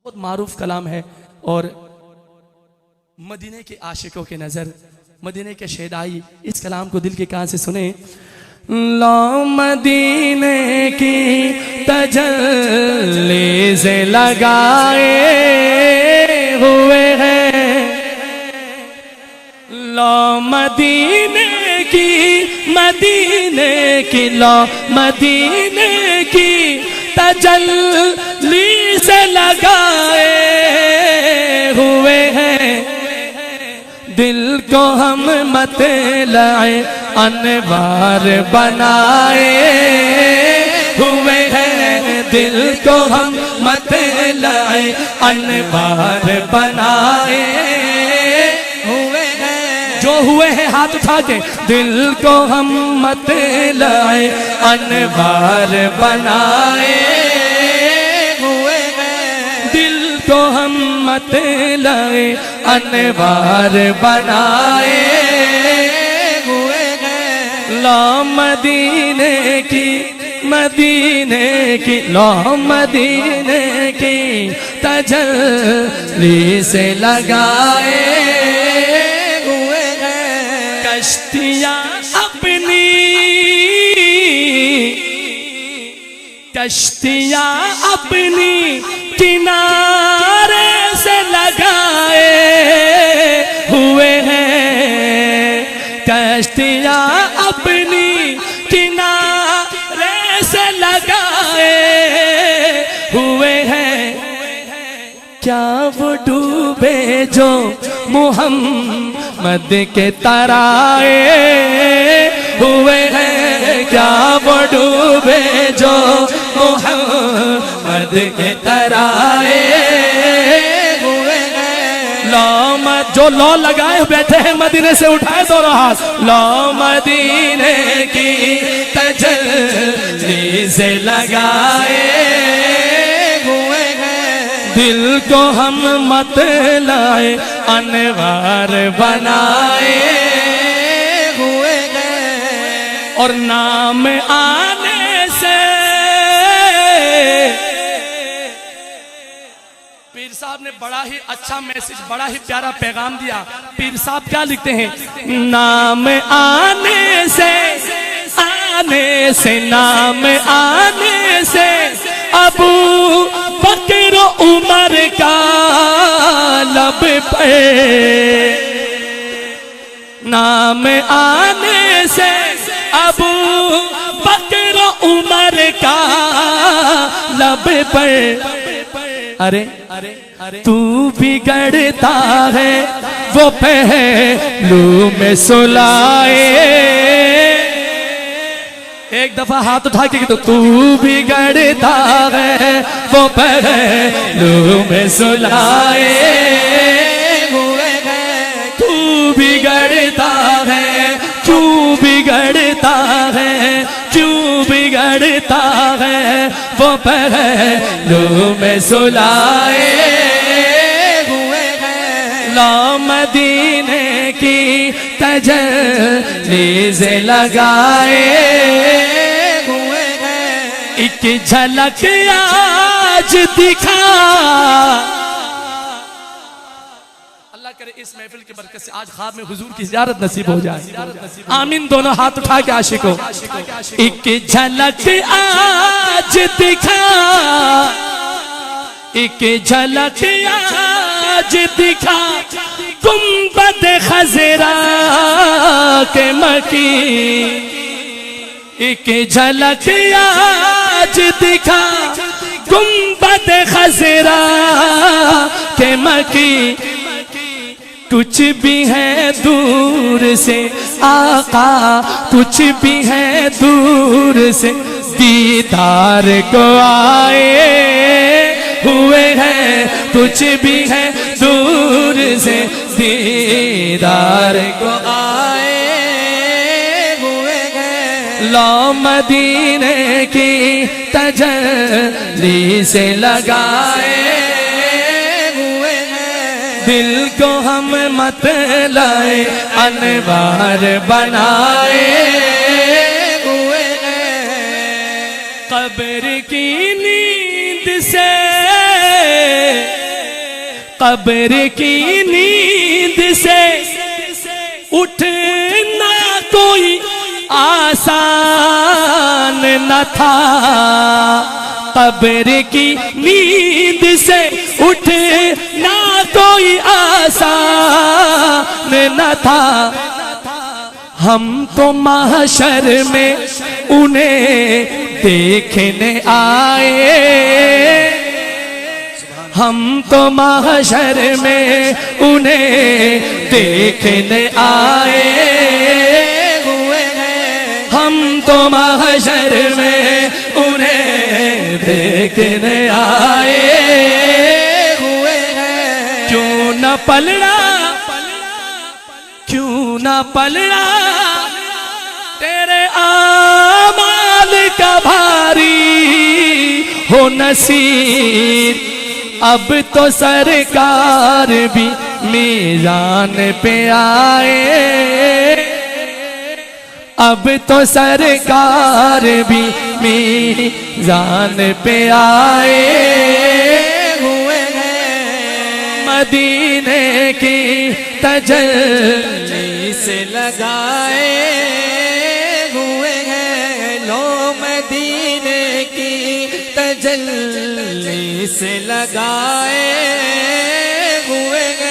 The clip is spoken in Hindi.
बहुत मारूफ कलाम है। और मदीने के आशिकों के नज़र, मदीने के शहदाई इस कलाम को दिल के कान से सुने। लो मदीने की तजल्ली से लगाए हुए हैं, लो मदीने की लो मदीने की तजल्ली से लगाए हुए हैं। दिल को हम मतलाए अनवार बनाए हुए हैं, दिल को हम मतलाए अनवार बनाए हुए हैं। जो हुए हैं हाथ उठा के, दिल को हम मतलाए अनवार बनाए हुए हैं, दिल को हम मतलाए अनवार बनाए हुए हैं। लो मदीने की लो मदीने की तजल्ली से लगाए हुए हैं। कश्तियाँ अपनी किनारे से लगाए हुए हैं, कश्तियाँ अपनी किनारे से लगाए हुए हैं। क्या वो डूबे जो मोहम्मद के तराए हुए हैं, क्या वो डूबे जो मोहम्मद के तराए हुए हैं। लो जो लो लगाए बैठे हैं मदीने से उठाए दोनों हाथ। लो मदीने की तजल्ली से लगाए हुए हैं, दिल को हम मतलाए अनवार बनाए हुए हैं। और नाम आने से पीर साहब ने बड़ा ही अच्छा मैसेज, बड़ा ही प्यारा पैगाम दिया। पीर साहब क्या लिखते हैं? नाम आने से नाम आने से अबू बकर उमर का लब पे, नाम आने से अबू बकर उमर का लब पर। अरे तू बिगड़ता है वो पहलू में सुलाए, एक दफा हाथ उठा के तो तू बिगड़ता है वो पहलू में सुलाए हुए हैं। तू बिगड़ता है, क्यों बिगड़ता है, क्यों बिगड़ता है वो पहलू में सुलाए हुए हैं। लो मदीने की तजल्ली से लगाए हुए हैं। एक झलक आज दिखा, अल्लाह करे इस महफिल की बरकत से आज ख्वाब में हुजूर की ज़ियारत नसीब हो जाए। आमीन दोनों हाथ उठा के आशिकों। एक झलक आज दिखा, एक झलक आज दिखा गुंबद खज़रा के मकी, एक झलक आज दिखा गुंबद खज़रा के मकी। कुछ भी है दूर से आका, कुछ भी है दूर से दीदार को आए हुए हैं, कुछ भी है दूर से दीदार को आए हुए हैं। लो मदीने की तजल्ली से लगाए हुए हैं, दिल को हम मतलाए अनवार बनाए हुए हैं। कब्र की नींद से कब्र की नींद से उठना कोई आसान न था, कब्र की नींद से उठना कोई आसान न था। हम तो महशर में उन्हें देखने आए, हम तो महशर में उन्हें देखने आए हुए हैं, हम तो महशर में उन्हें देखने आए हुए हैं। क्यों न पलड़ा, क्यों न पलड़ा तेरे आमाल का भारी हो नसीब, अब तो सरकार भी मीज़ान पे आए, अब तो सरकार भी मीज़ान पे आए हुए हैं। मदीने की तजल्ली से लगाए हुए हैं, लो मदीने की तजल्ली से लगाए हुए हैं।